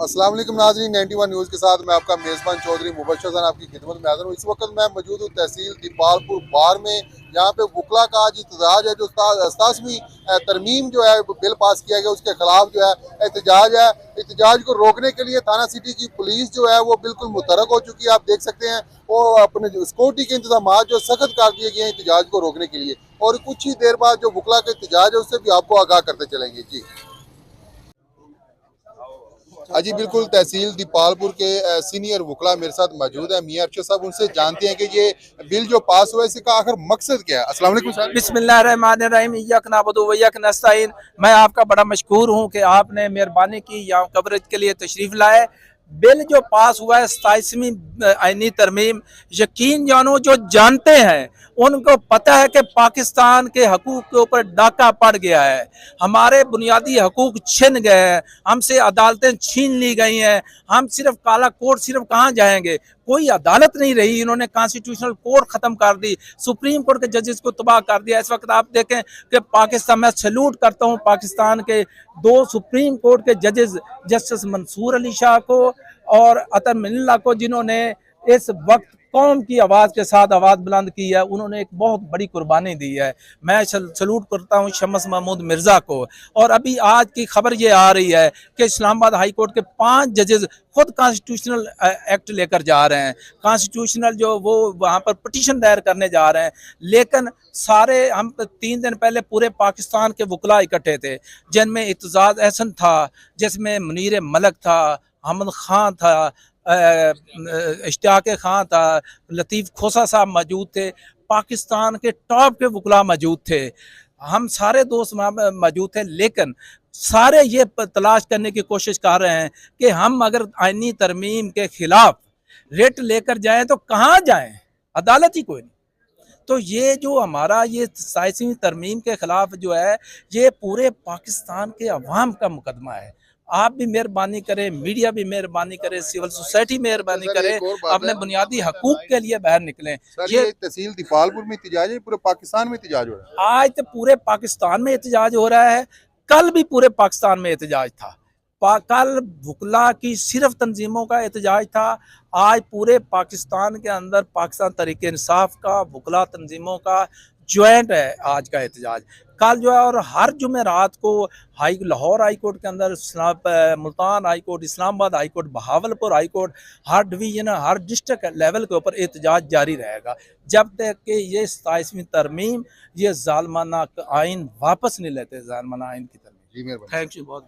अस्सलाम वालेकुम नाज़रीन, 91 न्यूज़ के साथ मैं आपका मेज़बान चौधरी मुबशर खान आपकी खिदमत में हाज़िर हूँ। इस वक्त मैं मौजूद हूँ तहसील दीपालपुर बार में, जहाँ पे वकला का आज एहतजाज है। जो 87वीं तरमीम जो है बिल पास किया गया, उसके खिलाफ जो है एहतजाज है। एहतजाज को रोकने के लिए थाना सिटी की पुलिस जो है वो बिल्कुल मुतहरक हो चुकी है। आप देख सकते हैं वो अपने सिक्योरिटी के इंतजाम जो सख्त कर दिए गए हैं एहतजाज को रोकने के लिए, और कुछ ही देर बाद जो वकला का एहतजाज है उससे भी आपको आगाह करते चलेंगे। जी जी बिल्कुल, तहसील दीपालपुर के सीनियर वकला मेरे साथ मौजूद है, मियां अरशद साहब। उनसे जानते हैं कि ये बिल जो पास हुआ है इसका आखिर मकसद क्या है। अस्सलाम वालेकुम सर। बिस्मिल्लाहिर्रहमानिर्रहीम, इय्याक नअबुदु व इय्याक नस्तईन। मैं आपका बड़ा मशकूर हूँ कि आपने मेहरबानी की यहाँ कवरेज के लिए तशरीफ लाए। बिल जो पास हुआ है 27वीं आईनी तरमीम, यकीन जानो जो जानते हैं उनको पता है कि पाकिस्तान के हकूक के ऊपर डाका पड़ गया है, हमारे बुनियादी हकूक छिन गए हैं, हमसे अदालतें छीन ली गई हैं। हम सिर्फ काला कोर्ट सिर्फ कहाँ जाएंगे, कोई अदालत नहीं रही। इन्होंने कॉन्स्टिट्यूशनल कोर्ट खत्म कर दी, सुप्रीम कोर्ट के जजेस को तबाह कर दिया। इस वक्त आप देखें कि पाकिस्तान, मैं सैल्यूट करता हूं पाकिस्तान के 2 सुप्रीम कोर्ट के जजेस, जस्टिस मंसूर अली शाह को और अतर मिल्ला को, जिन्होंने इस वक्त कौम की आवाज़ के साथ आवाज़ बुलंद की है। उन्होंने एक बहुत बड़ी कुर्बानी दी है। मैं सैल्यूट करता हूँ शम्स महमूद मिर्ज़ा को। और अभी आज की खबर ये आ रही है कि इस्लामाबाद हाई कोर्ट के 5 जजेस खुद कॉन्स्टिट्यूशनल एक्ट लेकर जा रहे हैं, कॉन्स्टिट्यूशनल जो वो वहाँ पर पिटीशन दायर करने जा रहे हैं। लेकिन सारे हम 3 दिन पहले पूरे पाकिस्तान के वकला इकट्ठे थे, जिनमें इत्तेजाज अहसन था, जिसमें मुनीर मलक था, अहमद खान था, इश्तियाक खान था, लतीफ़ खोसा साहब मौजूद थे, पाकिस्तान के टॉप के वकला मौजूद थे। हम सारे दोस्त मौजूद थे, लेकिन सारे ये तलाश करने की कोशिश कर रहे हैं कि हम अगर आईनी तरमीम के खिलाफ रेट लेकर जाएं तो कहाँ जाएं, अदालत ही कोई नहीं। तो ये जो हमारा ये 27वीं तरमीम के खिलाफ जो है, ये पूरे पाकिस्तान के अवाम का मुकदमा है। आप भी मेहरबानी करें, मीडिया भी मेहरबानी करे, सिविल सोसाइटी मेहरबानी करे, अपने बुनियादी हकूक के लिए बाहर निकलें। ये तहसील दीपालपुर में एहतजाज है, पूरे पाकिस्तान में एहतजाज हो रहा है। आज तो पूरे पाकिस्तान में एहतजाज हो रहा है, कल भी पूरे पाकिस्तान में एहतजाज था। कल वकला की सिर्फ तंजीमों का एहतजाज था, आज पूरे पाकिस्तान के अंदर पाकिस्तान तहरीक इंसाफ का वकला तंजीमों का ज्वाइंट है आज का एहतजाज। कल जो है, और हर जुमेरात को लाहौर हाई कोर्ट के अंदर, Multan high court, Islamabad high court, Bahawalpur high court, हर डिवीजन, हर डिस्ट्रिक्ट लेवल के ऊपर एहतजाज जारी रहेगा जब तक कि ये 27वीं तरमीम, ये जालमाना आइन वापस नहीं लेते, जालमाना आइन की तरमीम। जी मेहरबानी। थैंक यू बहुत।